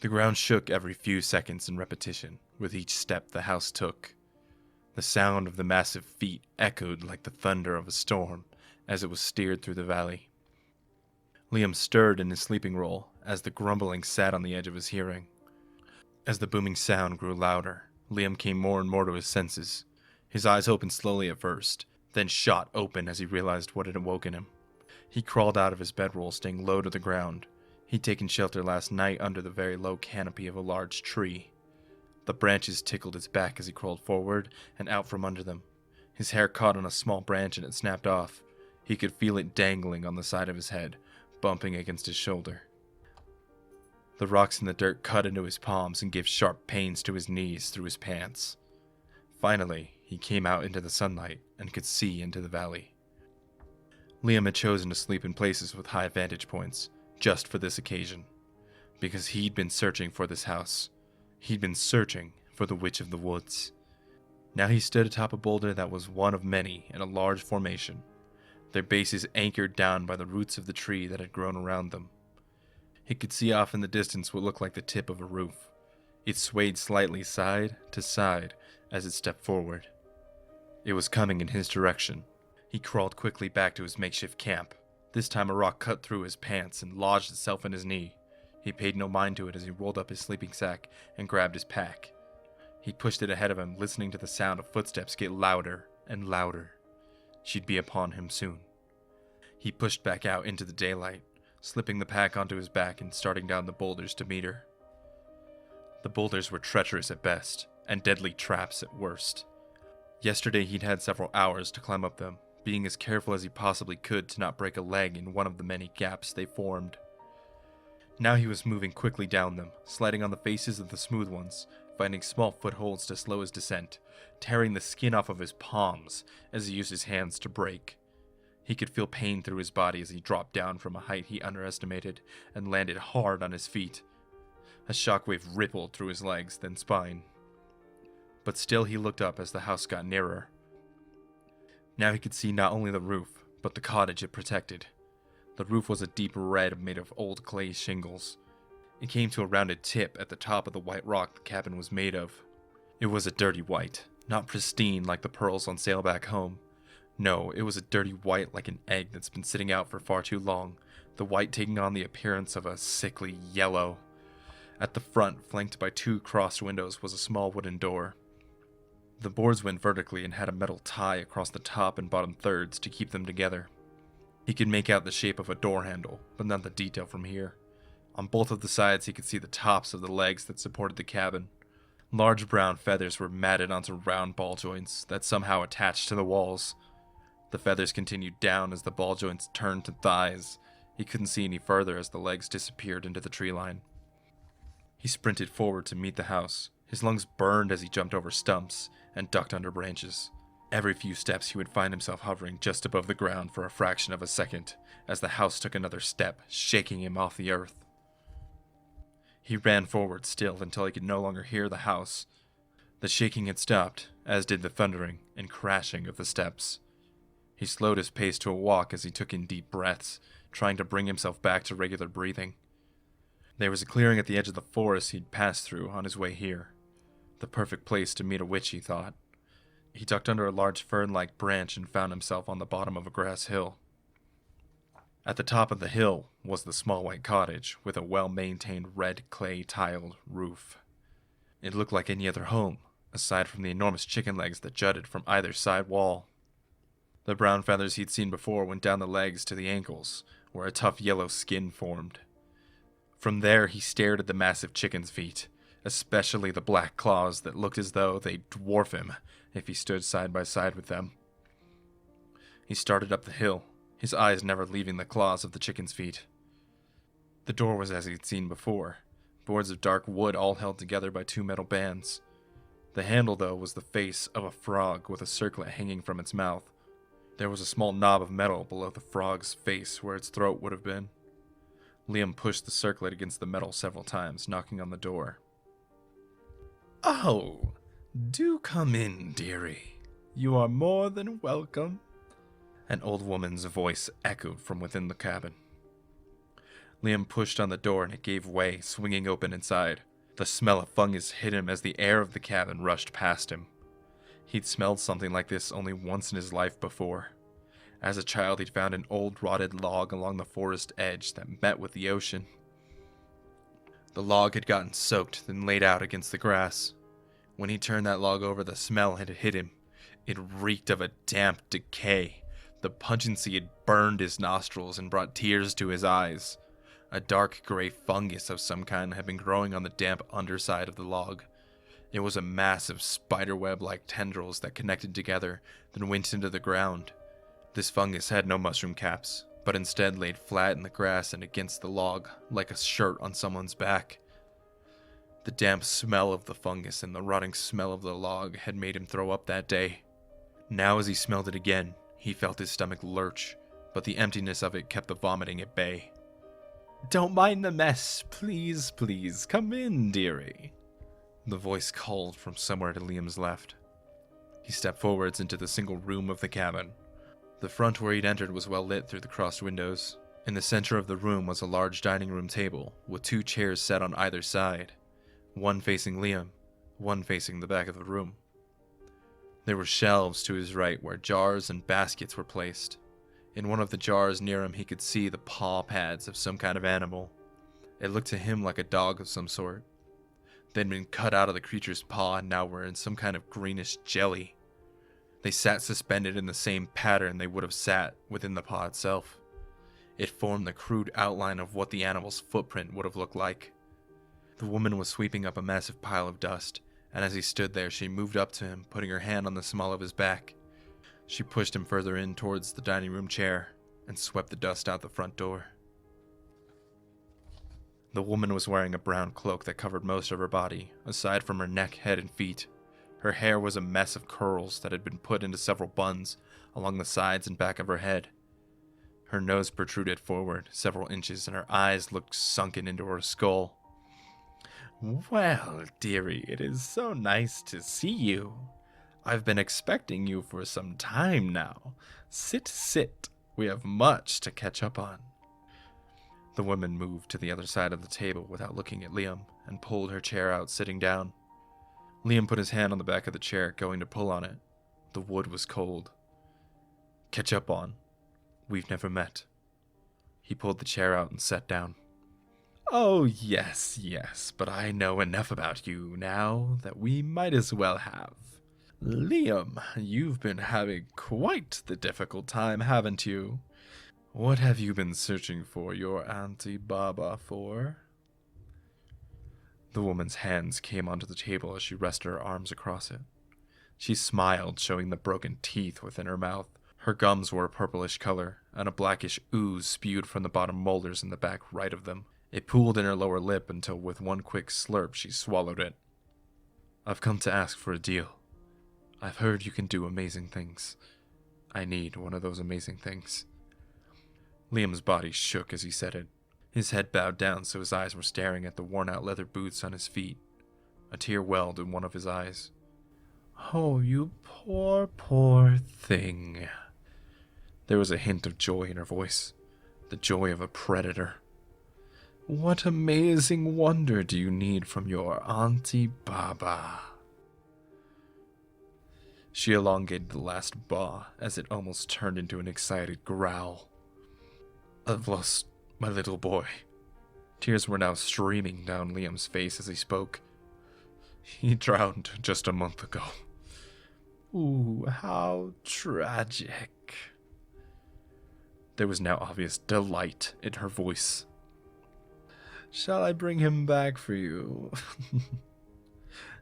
The ground shook every few seconds in repetition with each step the house took. The sound of the massive feet echoed like the thunder of a storm as it was steered through the valley. Liam stirred in his sleeping roll as the grumbling sat on the edge of his hearing. As the booming sound grew louder, Liam came more and more to his senses. His eyes opened slowly at first, then shot open as he realized what had awoken him. He crawled out of his bedroll, staying low to the ground. He'd taken shelter last night under the very low canopy of a large tree. The branches tickled his back as he crawled forward and out from under them. His hair caught on a small branch and it snapped off. He could feel it dangling on the side of his head, bumping against his shoulder. The rocks in the dirt cut into his palms and gave sharp pains to his knees through his pants. Finally, he came out into the sunlight and could see into the valley. Liam had chosen to sleep in places with high vantage points, just for this occasion, because he'd been searching for this house. He'd been searching for the Witch of the Woods. Now he stood atop a boulder that was one of many in a large formation, their bases anchored down by the roots of the tree that had grown around them. He could see off in the distance what looked like the tip of a roof. It swayed slightly side to side as it stepped forward. It was coming in his direction. He crawled quickly back to his makeshift camp. This time a rock cut through his pants and lodged itself in his knee. He paid no mind to it as he rolled up his sleeping sack and grabbed his pack. He pushed it ahead of him, listening to the sound of footsteps get louder and louder. She'd be upon him soon. He pushed back out into the daylight, slipping the pack onto his back and starting down the boulders to meet her. The boulders were treacherous at best, and deadly traps at worst. Yesterday he'd had several hours to climb up them, being as careful as he possibly could to not break a leg in one of the many gaps they formed. Now he was moving quickly down them, sliding on the faces of the smooth ones, finding small footholds to slow his descent, tearing the skin off of his palms as he used his hands to brake. He could feel pain through his body as he dropped down from a height he underestimated and landed hard on his feet. A shockwave rippled through his legs, then spine. But still he looked up as the house got nearer. Now he could see not only the roof, but the cottage it protected. The roof was a deep red made of old clay shingles. It came to a rounded tip at the top of the white rock the cabin was made of. It was a dirty white, not pristine like the pearls on sale back home. No, it was a dirty white like an egg that's been sitting out for far too long, the white taking on the appearance of a sickly yellow. At the front, flanked by two crossed windows, was a small wooden door. The boards went vertically and had a metal tie across the top and bottom thirds to keep them together. He could make out the shape of a door handle, but not the detail from here. On both of the sides he could see the tops of the legs that supported the cabin. Large brown feathers were matted onto round ball joints that somehow attached to the walls. The feathers continued down as the ball joints turned to thighs. He couldn't see any further as the legs disappeared into the tree line. He sprinted forward to meet the house. His lungs burned as he jumped over stumps and ducked under branches. Every few steps he would find himself hovering just above the ground for a fraction of a second as the house took another step, shaking him off the earth. He ran forward still until he could no longer hear the house. The shaking had stopped, as did the thundering and crashing of the steps. He slowed his pace to a walk as he took in deep breaths, trying to bring himself back to regular breathing. There was a clearing at the edge of the forest he'd passed through on his way here. The perfect place to meet a witch, he thought. He ducked under a large fern-like branch and found himself on the bottom of a grass hill. At the top of the hill was the small white cottage with a well-maintained red clay-tiled roof. It looked like any other home, aside from the enormous chicken legs that jutted from either side wall. The brown feathers he'd seen before went down the legs to the ankles, where a tough yellow skin formed. From there he stared at the massive chicken's feet, especially the black claws that looked as though they'd dwarf him if he stood side by side with them. He started up the hill, his eyes never leaving the claws of the chicken's feet. The door was as he'd seen before, boards of dark wood all held together by two metal bands. The handle, though, was the face of a frog with a circlet hanging from its mouth. There was a small knob of metal below the frog's face where its throat would have been. Liam pushed the circlet against the metal several times, knocking on the door. "Oh, do come in, dearie. You are more than welcome." An old woman's voice echoed from within the cabin. Liam pushed on the door and it gave way, swinging open inside. The smell of fungus hit him as the air of the cabin rushed past him. He'd smelled something like this only once in his life before. As a child, he'd found an old rotted log along the forest edge that met with the ocean. The log had gotten soaked, then laid out against the grass. When he turned that log over, the smell had hit him. It reeked of a damp decay. The pungency had burned his nostrils and brought tears to his eyes. A dark gray fungus of some kind had been growing on the damp underside of the log. It was a mass of spiderweb-like tendrils that connected together, then went into the ground. This fungus had no mushroom caps, but instead laid flat in the grass and against the log, like a shirt on someone's back. The damp smell of the fungus and the rotting smell of the log had made him throw up that day. Now as he smelled it again, he felt his stomach lurch, but the emptiness of it kept the vomiting at bay. "Don't mind the mess. Please, please, come in, dearie." The voice called from somewhere to Liam's left. He stepped forwards into the single room of the cabin. The front where he'd entered was well lit through the crossed windows. In the center of the room was a large dining room table, with 2 chairs set on either side, one facing Liam, one facing the back of the room. There were shelves to his right where jars and baskets were placed. In one of the jars near him he could see the paw pads of some kind of animal. It looked to him like a dog of some sort. They'd been cut out of the creature's paw and now were in some kind of greenish jelly. They sat suspended in the same pattern they would have sat within the paw itself. It formed the crude outline of what the animal's footprint would have looked like. The woman was sweeping up a massive pile of dust, and as he stood there she moved up to him, putting her hand on the small of his back. She pushed him further in towards the dining room chair and swept the dust out the front door. The woman was wearing a brown cloak that covered most of her body, aside from her neck, head, and feet. Her hair was a mess of curls that had been put into several buns along the sides and back of her head. Her nose protruded forward several inches and her eyes looked sunken into her skull. "Well, dearie, it is so nice to see you. I've been expecting you for some time now. Sit. We have much to catch up on." The woman moved to the other side of the table without looking at Liam and pulled her chair out, sitting down. Liam put his hand on the back of the chair, going to pull on it. The wood was cold. "Catch up on. We've never met." He pulled the chair out and sat down. "Oh, yes, but I know enough about you now that we might as well have. Liam, you've been having quite the difficult time, haven't you? What have you been searching for your Auntie Baba for?" The woman's hands came onto the table as she rested her arms across it. She smiled, showing the broken teeth within her mouth. Her gums were a purplish color, and a blackish ooze spewed from the bottom molars in the back right of them. It pooled in her lower lip until with one quick slurp she swallowed it. "I've come to ask for a deal. I've heard you can do amazing things. I need one of those amazing things." Liam's body shook as he said it. His head bowed down so his eyes were staring at the worn-out leather boots on his feet. A tear welled in one of his eyes. "Oh, you poor thing." There was a hint of joy in her voice, the joy of a predator. "What amazing wonder do you need from your Auntie Baba?" She elongated the last "ba" as it almost turned into an excited growl. "I've lost my little boy." Tears were now streaming down Liam's face as he spoke. "He drowned just a month ago." "Ooh, how tragic." There was now obvious delight in her voice. "Shall I bring him back for you?"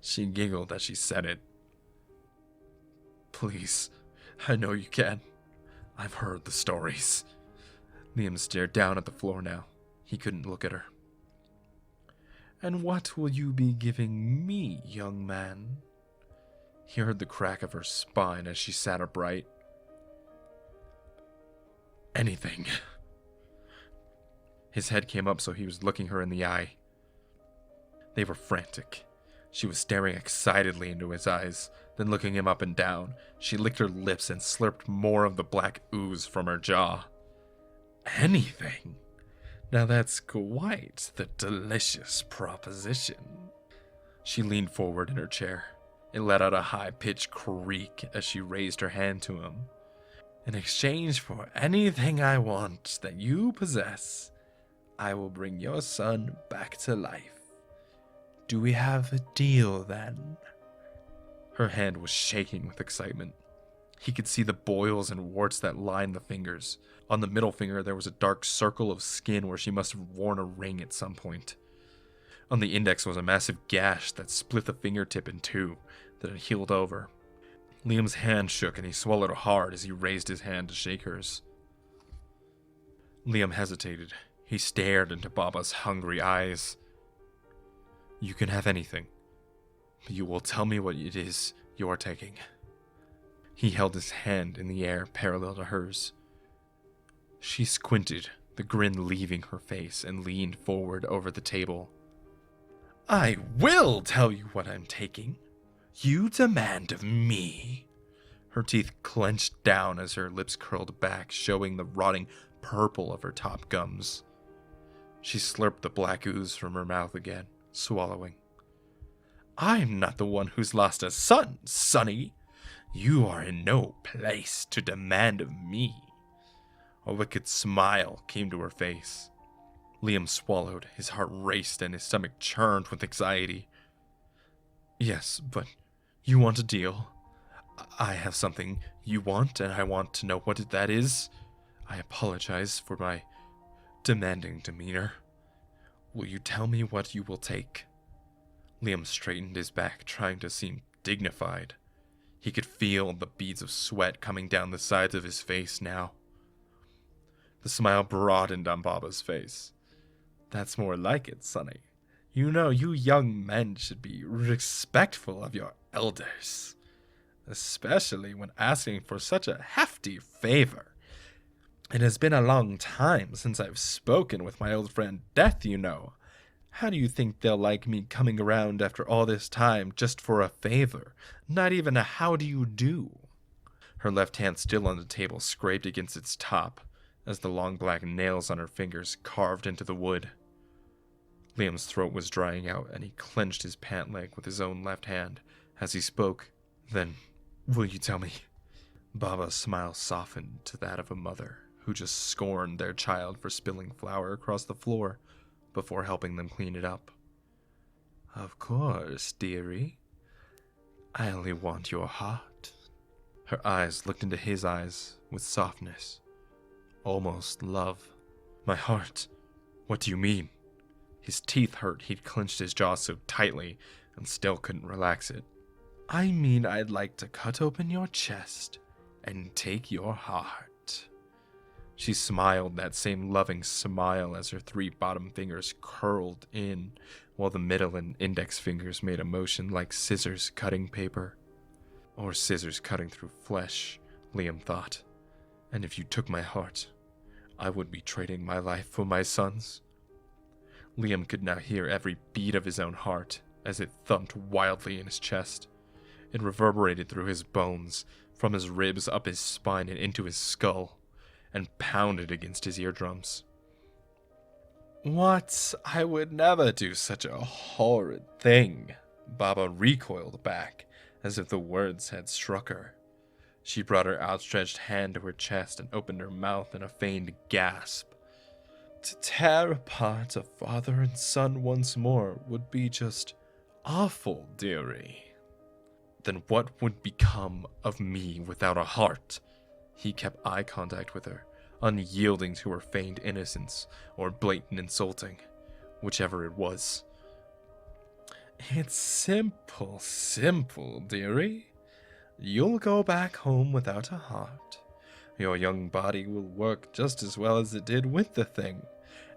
She giggled as she said it. "Please, I know you can. I've heard the stories." Liam stared down at the floor now. He couldn't look at her. "And what will you be giving me, young man?" He heard the crack of her spine as she sat upright. "Anything." His head came up so he was looking her in the eye. They were frantic. She was staring excitedly into his eyes, then looking him up and down. She licked her lips and slurped more of the black ooze from her jaw. "Anything? Now that's quite the delicious proposition. She leaned forward in her chair. It let out a high-pitched creak as she raised her hand to him. In exchange for anything I want that you possess, I will bring your son back to life. Do we have a deal then? Her hand was shaking with excitement. He could see the boils and warts that lined the fingers. On the middle finger, there was a dark circle of skin where she must have worn a ring at some point. On the index was a massive gash that split the fingertip in two, that had healed over. Liam's hand shook and he swallowed hard as he raised his hand to shake hers. Liam hesitated. He stared into Baba's hungry eyes. You can have anything. You will tell me what it is you're taking. He held his hand in the air parallel to hers. She squinted, the grin leaving her face, and leaned forward over the table. I will tell you what I'm taking. You demand of me. Her teeth clenched down as her lips curled back, showing the rotting purple of her top gums. She slurped the black ooze from her mouth again, swallowing. I'm not the one who's lost a son, Sonny. You are in no place to demand of me. A wicked smile came to her face. Liam swallowed, his heart raced and his stomach churned with anxiety. Yes, but you want a deal. I have something you want, and I want to know what that is. I apologize for my demanding demeanor. Will you tell me what you will take? Liam straightened his back, trying to seem dignified. He could feel the beads of sweat coming down the sides of his face now. The smile broadened on Baba's face. That's more like it, Sonny. You know, you young men should be respectful of your elders, especially when asking for such a hefty favor. It has been a long time since I've spoken with my old friend Death, you know. How do you think they'll like me coming around after all this time just for a favor? Not even a how do you do? Her left hand, still on the table, scraped against its top as the long black nails on her fingers carved into the wood. Liam's throat was drying out, and he clenched his pant leg with his own left hand as he spoke. Then, will you tell me? Baba's smile softened to that of a mother who just scorned their child for spilling flour across the floor before helping them clean it up. Of course, dearie. I only want your heart. Her eyes looked into his eyes with softness, almost love. My heart? What do you mean? His teeth hurt. He'd clenched his jaw so tightly and still couldn't relax it. I mean, I'd like to cut open your chest and take your heart. She smiled, that same loving smile, as her three bottom fingers curled in, while the middle and index fingers made a motion like scissors cutting paper. Or scissors cutting through flesh, Liam thought. And if you took my heart, I would be trading my life for my son's. Liam could now hear every beat of his own heart as it thumped wildly in his chest. It reverberated through his bones, from his ribs up his spine and into his skull, and pounded against his eardrums. What? I would never do such a horrid thing. Baba recoiled back, as if the words had struck her. She brought her outstretched hand to her chest and opened her mouth in a feigned gasp. To tear apart a father and son once more would be just awful, dearie. Then what would become of me without a heart? He kept eye contact with her, unyielding to her feigned innocence or blatant insulting, whichever it was. It's simple, dearie. You'll go back home without a heart. Your young body will work just as well as it did with the thing,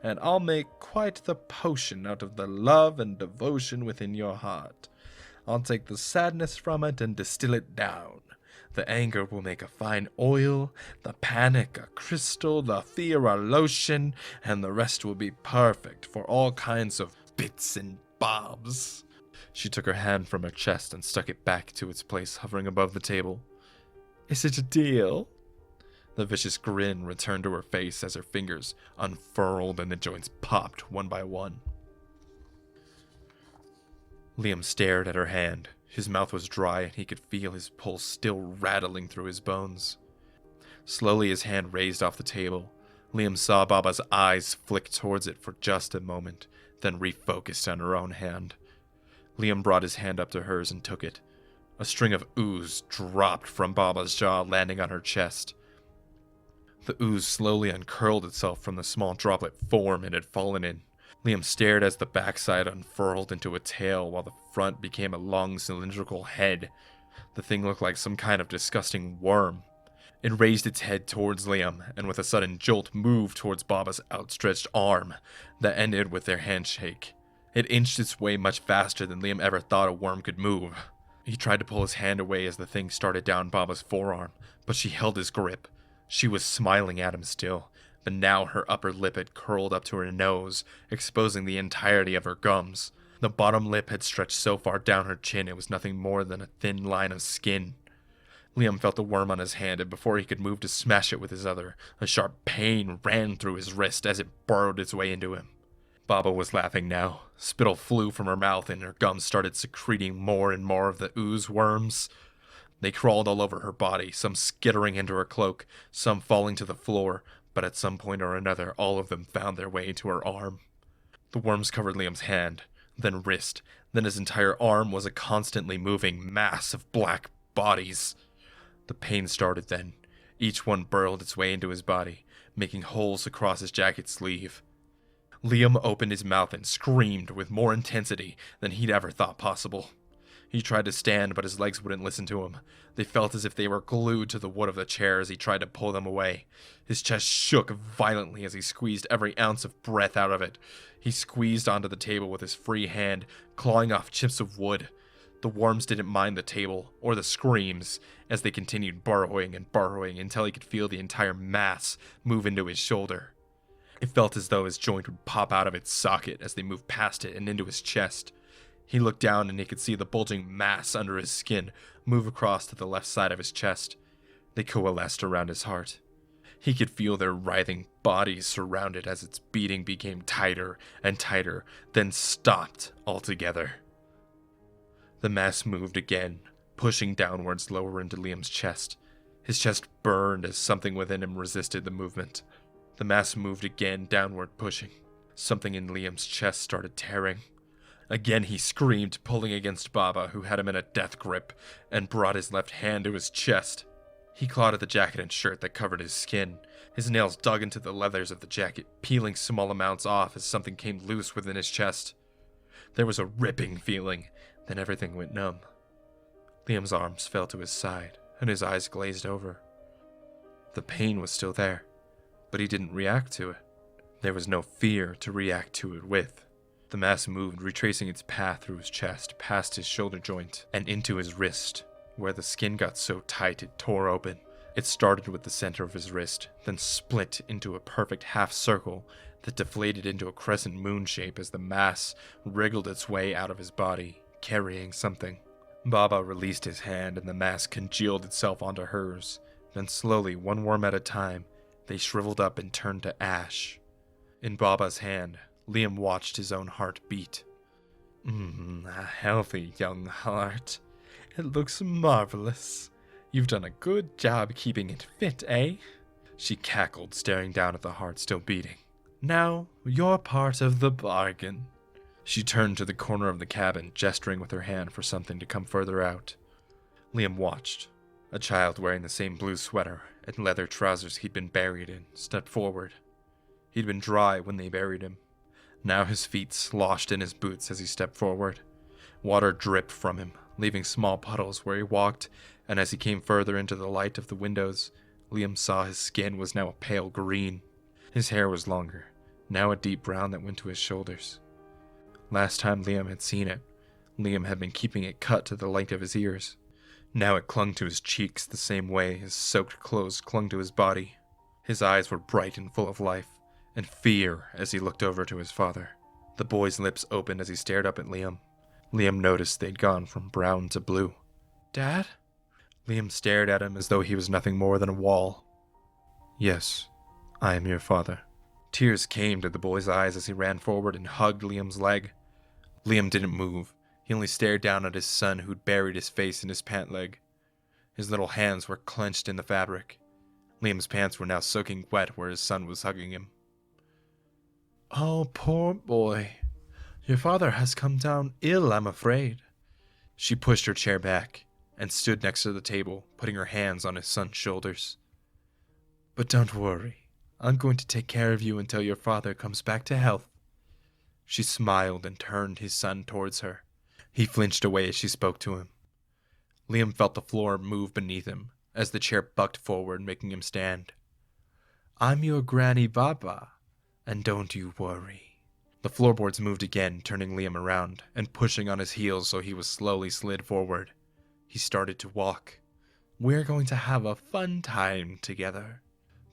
and I'll make quite the potion out of the love and devotion within your heart. I'll take the sadness from it and distill it down. The anger will make a fine oil, the panic a crystal, the fear a lotion, and the rest will be perfect for all kinds of bits and bobs. She took her hand from her chest and stuck it back to its place, hovering above the table. Is it a deal? The vicious grin returned to her face as her fingers unfurled and the joints popped one by one. Liam stared at her hand. His mouth was dry and he could feel his pulse still rattling through his bones. Slowly his hand raised off the table. Liam saw Baba's eyes flick towards it for just a moment, then refocused on her own hand. Liam brought his hand up to hers and took it. A string of ooze dropped from Baba's jaw, landing on her chest. The ooze slowly uncurled itself from the small droplet form it had fallen in. Liam stared as the backside unfurled into a tail while the front became a long cylindrical head. The thing looked like some kind of disgusting worm. It raised its head towards Liam, and with a sudden jolt moved towards Baba's outstretched arm that ended with their handshake. It inched its way much faster than Liam ever thought a worm could move. He tried to pull his hand away as the thing started down Baba's forearm, but she held his grip. She was smiling at him still, but now her upper lip had curled up to her nose, exposing the entirety of her gums. The bottom lip had stretched so far down her chin it was nothing more than a thin line of skin. Liam felt the worm on his hand, and before he could move to smash it with his other, a sharp pain ran through his wrist as it burrowed its way into him. Baba was laughing now. Spittle flew from her mouth, and her gums started secreting more and more of the ooze worms. They crawled all over her body, some skittering into her cloak, some falling to the floor, but at some point or another all of them found their way to her arm. The worms covered Liam's hand, then wrist, then his entire arm was a constantly moving mass of black bodies. The pain started then. Each one burrowed its way into his body, making holes across his jacket sleeve. Liam opened his mouth and screamed with more intensity than he'd ever thought possible. He tried to stand, but his legs wouldn't listen to him. They felt as if they were glued to the wood of the chair as he tried to pull them away. His chest shook violently as he squeezed every ounce of breath out of it. He squeezed onto the table with his free hand, clawing off chips of wood. The worms didn't mind the table, or the screams, as they continued burrowing and burrowing until he could feel the entire mass move into his shoulder. It felt as though his joint would pop out of its socket as they moved past it and into his chest. He looked down and he could see the bulging mass under his skin move across to the left side of his chest. They coalesced around his heart. He could feel their writhing bodies surround it as its beating became tighter and tighter, then stopped altogether. The mass moved again, pushing downwards lower into Liam's chest. His chest burned as something within him resisted the movement. The mass moved again, downward pushing. Something in Liam's chest started tearing. Again he screamed, pulling against Baba, who had him in a death grip, and brought his left hand to his chest. He clawed at the jacket and shirt that covered his skin. His nails dug into the leathers of the jacket, peeling small amounts off as something came loose within his chest. There was a ripping feeling, then everything went numb. Liam's arms fell to his side, and his eyes glazed over. The pain was still there, but he didn't react to it. There was no fear to react to it with. The mass moved, retracing its path through his chest, past his shoulder joint, and into his wrist, where the skin got so tight it tore open. It started with the center of his wrist, then split into a perfect half circle that deflated into a crescent moon shape as the mass wriggled its way out of his body, carrying something. Baba released his hand and the mass congealed itself onto hers. Then slowly, one worm at a time, they shriveled up and turned to ash. In Baba's hand, Liam watched his own heart beat. A healthy young heart. It looks marvelous. You've done a good job keeping it fit, eh? She cackled, staring down at the heart still beating. Now, you're part of the bargain. She turned to the corner of the cabin, gesturing with her hand for something to come further out. Liam watched. A child wearing the same blue sweater and leather trousers he'd been buried in stepped forward. He'd been dry when they buried him. Now his feet sloshed in his boots as he stepped forward. Water dripped from him, leaving small puddles where he walked, and as he came further into the light of the windows, Liam saw his skin was now a pale green. His hair was longer, now a deep brown that went to his shoulders. Last time Liam had seen it, Liam had been keeping it cut to the length of his ears. Now it clung to his cheeks the same way his soaked clothes clung to his body. His eyes were bright and full of life, and fear as he looked over to his father. The boy's lips opened as he stared up at Liam. Liam noticed they'd gone from brown to blue. "Dad?" Liam stared at him as though he was nothing more than a wall. Yes, I am your father. Tears came to the boy's eyes as he ran forward and hugged Liam's leg. Liam didn't move. He only stared down at his son, who'd buried his face in his pant leg. His little hands were clenched in the fabric. Liam's pants were now soaking wet where his son was hugging him. Oh, poor boy. Your father has come down ill, I'm afraid. She pushed her chair back and stood next to the table, putting her hands on his son's shoulders. But don't worry. I'm going to take care of you until your father comes back to health. She smiled and turned his son towards her. He flinched away as she spoke to him. Liam felt the floor move beneath him as the chair bucked forward, making him stand. I'm your granny Baba, and don't you worry. The floorboards moved again, turning Liam around and pushing on his heels so he was slowly slid forward. He started to walk. We're going to have a fun time together.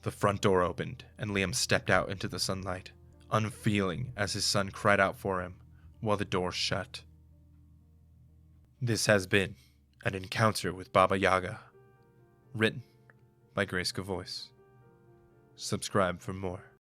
The front door opened, and Liam stepped out into the sunlight, unfeeling as his son cried out for him while the door shut. This has been An Encounter with Baba Yaga, written by Grayska Voice. Subscribe for more.